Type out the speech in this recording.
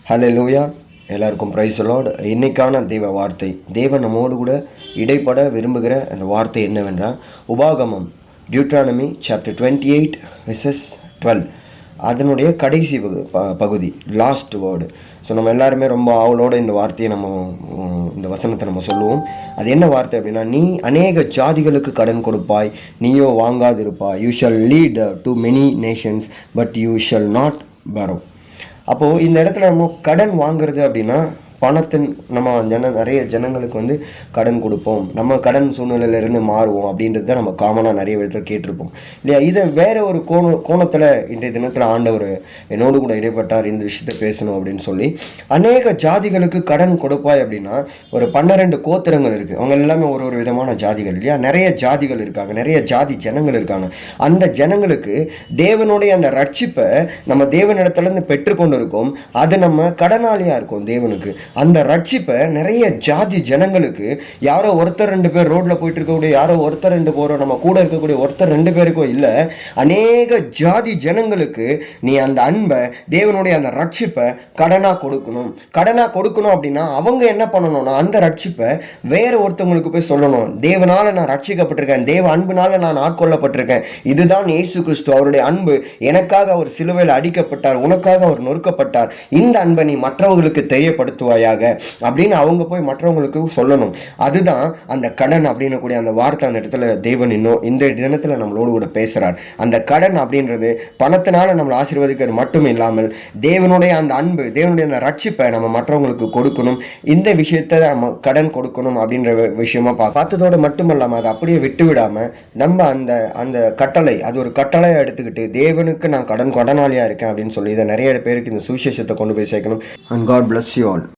ஹல்லேலூயா. எல்லாருக்கும் price Lord. இன்னைக்கான தெய்வ வார்த்தை, தேவன் நம்மோடு கூட இடைப்பட விரும்புகிற அந்த வார்த்தை என்னவென்றால், உபாகமம் டியூட்ரானமி சாப்டர் 28 விசஸ் 12 அதனுடைய கடைசி பகுதி, லாஸ்ட் வேர்டு. ஸோ நம்ம எல்லாருமே ரொம்ப ஆவலோடு இந்த வார்த்தையை இந்த வசனத்தை நம்ம சொல்லுவோம். அது என்ன வார்த்தை அப்படின்னா, நீ அநேக ஜாதிகளுக்கு கடன் கொடுப்பாய், நீயோ வாங்காதிருப்பாய். You shall lead to many nations but you shall not borrow. அப்போது இந்த இடத்துல நம்ம கடன் வாங்குறது அப்படின்னா, நம்ம நிறைய ஜனங்களுக்கு கடன் கொடுப்போம், நம்ம கடன் சூழ்நிலையிலேருந்து மாறுவோம் அப்படின்றது தான் நம்ம காமனாக நிறைய விதத்தில் கேட்டிருப்போம் இல்லையா. இதை வேற ஒரு கோணத்தில் இன்றைய தினத்தில் ஆண்டவர் என்னோடு கூட இடைப்பட்டார் இந்த விஷயத்தை பேசணும் அப்படின்னு சொல்லி. அநேக ஜாதிகளுக்கு கடன் கொடுப்பாய் அப்படின்னா, ஒரு 12 கோத்திரங்கள் இருக்குது, அவங்க எல்லாமே ஒரு விதமான ஜாதிகள் இல்லையா. நிறைய ஜாதிகள் இருக்காங்க, நிறைய ஜாதி ஜனங்கள் இருக்காங்க. அந்த ஜனங்களுக்கு தேவனுடைய அந்த ரட்சிப்பை நம்ம தேவனிடத்துலேருந்து பெற்றுக்கொண்டு இருக்கோம். அது நம்ம கடனாளியாக இருக்கோம் தேவனுக்கு. அந்த ரட்சிப்பை நிறைய ஜாதி ஜனங்களுக்கு, யாரோ ஒருத்தர் 2 பேர் ரோட்ல போயிட்டு இருக்கக்கூடிய, யாரோ ஒருத்தர் 2 போகிறோம், நம்ம கூட இருக்கக்கூடிய ஒருத்தர் 2 பேருக்கோ இல்லை, அநேக ஜாதி ஜனங்களுக்கு நீ அந்த அன்பை, தேவனுடைய அந்த ரட்சிப்பை கடனாக கொடுக்கணும் அப்படின்னா அவங்க என்ன பண்ணணும்னா, அந்த ரட்சிப்பை வேற ஒருத்தவங்களுக்கு போய் சொல்லணும். தேவனால நான் ரட்சிக்கப்பட்டிருக்கேன், தேவ அன்புனால நான் ஆட்கொள்ளப்பட்டிருக்கேன், இதுதான் இயேசு கிறிஸ்து, அவருடைய அன்பு, எனக்காக அவர் சிலுவையில் அடிக்கப்பட்டார், உனக்காக அவர் நொறுக்கப்பட்டார், இந்த அன்பை நீ மற்றவர்களுக்கு தெரியப்படுத்துவாய் அப்படின்னு அவங்க போய் மற்றவங்களுக்கு சொல்லணும். அதுதான் அந்த கடன் அப்படின்னு கூடிய அந்த வார்த்தை அந்த இடத்துல தேவன் இன்னும் இந்த தினத்துல நம்மளோடு கூட பேசுறார். அந்த கடன் அப்படின்றது பணத்தினால நம்மளை ஆசீர்வதிக்கிறது மட்டும் இல்லாமல், தேவனுடைய அந்த அன்பு, தேவனுடைய அந்த ரட்சிப்பை நம்ம மற்றவங்களுக்கு கொடுக்கணும். இந்த விஷயத்தை நம்ம கடன் கொடுக்கணும் அப்படின்ற விஷயமா பார்த்ததோடு மட்டுமல்லாமல் அதை அப்படியே விட்டு விடாம நம்ம அந்த கட்டளை, அது ஒரு கட்டளையை எடுத்துக்கிட்டு தேவனுக்கு நான் கடனாளியா இருக்கேன் அப்படின்னு சொல்லி இதை நிறைய பேருக்கு இந்த சுவிசேஷத்தை கொண்டு போய் சேர்க்கணும். And God bless you all.